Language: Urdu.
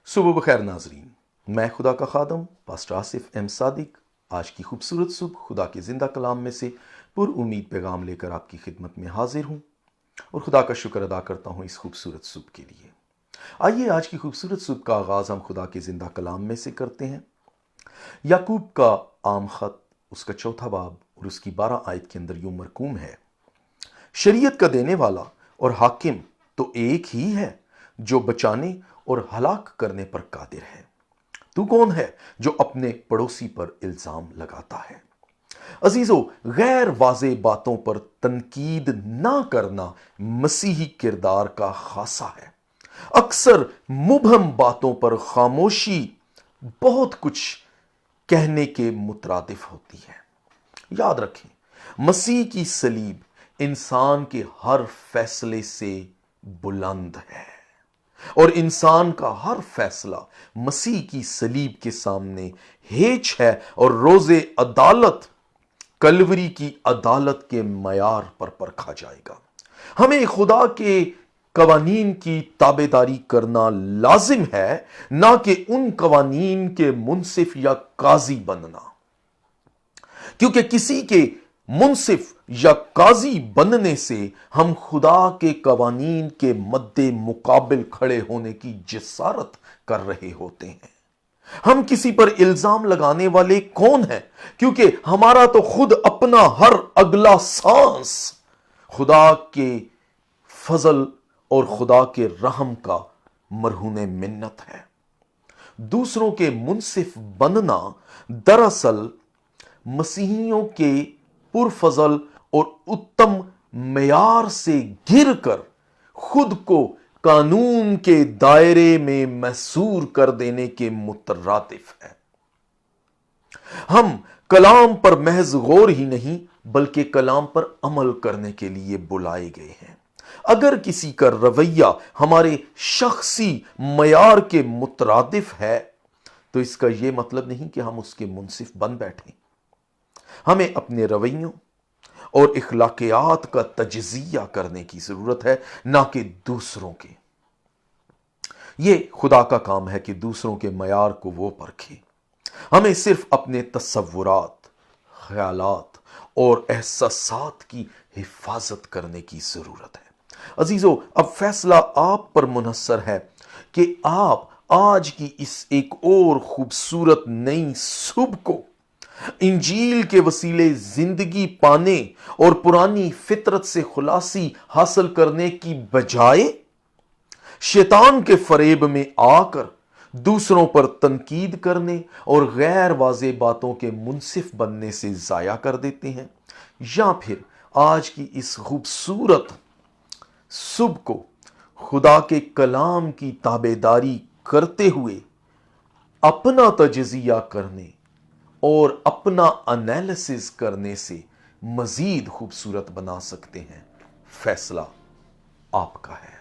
صبح بخیر ناظرین، میں خدا کا خادم پاسٹر آصف ایم صادق آج کی خوبصورت صبح خدا کے زندہ کلام میں سے پر امید پیغام لے کر آپ کی خدمت میں حاضر ہوں اور خدا کا شکر ادا کرتا ہوں اس خوبصورت صبح کے لیے۔ آئیے آج کی خوبصورت صبح کا آغاز ہم خدا کے زندہ کلام میں سے کرتے ہیں۔ یعقوب کا عام خط اس کا 4 باب اور اس کی 12 آیت کے اندر یوں مرقوم ہے: شریعت کا دینے والا اور حاکم تو ایک ہی ہے جو بچانے اور ہلاک کرنے پر قادر ہے۔ تو کون ہے جو اپنے پڑوسی پر الزام لگاتا ہے؟ عزیزو، غیر واضح باتوں پر تنقید نہ کرنا مسیحی کردار کا خاصہ ہے۔ اکثر مبہم باتوں پر خاموشی بہت کچھ کہنے کے مترادف ہوتی ہے۔ یاد رکھیں، مسیح کی صلیب انسان کے ہر فیصلے سے بلند ہے اور انسان کا ہر فیصلہ مسیح کی صلیب کے سامنے ہیچ ہے اور روز عدالت کلوری کی عدالت کے معیار پر پرکھا جائے گا۔ ہمیں خدا کے قوانین کی تابعداری کرنا لازم ہے، نہ کہ ان قوانین کے منصف یا قاضی بننا، کیونکہ کسی کے منصف یا قاضی بننے سے ہم خدا کے قوانین کے مد مقابل کھڑے ہونے کی جسارت کر رہے ہوتے ہیں۔ ہم کسی پر الزام لگانے والے کون ہیں؟ کیونکہ ہمارا تو خود اپنا ہر اگلا سانس خدا کے فضل اور خدا کے رحم کا مرہون منت ہے۔ دوسروں کے منصف بننا دراصل مسیحیوں کے پرفضل اور اتم معیار سے گر کر خود کو قانون کے دائرے میں محصور کر دینے کے مترادف ہے۔ ہم کلام پر محض غور ہی نہیں بلکہ کلام پر عمل کرنے کے لیے بلائے گئے ہیں۔ اگر کسی کا رویہ ہمارے شخصی معیار کے مترادف ہے تو اس کا یہ مطلب نہیں کہ ہم اس کے منصف بن بیٹھیں۔ ہمیں اپنے رویوں اور اخلاقیات کا تجزیہ کرنے کی ضرورت ہے، نہ کہ دوسروں کے۔ یہ خدا کا کام ہے کہ دوسروں کے معیار کو وہ پرکھے۔ ہمیں صرف اپنے تصورات، خیالات اور احساسات کی حفاظت کرنے کی ضرورت ہے۔ عزیزو، اب فیصلہ آپ پر منحصر ہے کہ آپ آج کی اس ایک اور خوبصورت نئی صبح کو انجیل کے وسیلے زندگی پانے اور پرانی فطرت سے خلاصی حاصل کرنے کی بجائے شیطان کے فریب میں آ کر دوسروں پر تنقید کرنے اور غیر واضح باتوں کے منصف بننے سے ضائع کر دیتے ہیں، یا پھر آج کی اس خوبصورت صبح کو خدا کے کلام کی تابعداری کرتے ہوئے اپنا تجزیہ کرنے اور اپنا انالیسس کرنے سے مزید خوبصورت بنا سکتے ہیں۔ فیصلہ آپ کا ہے۔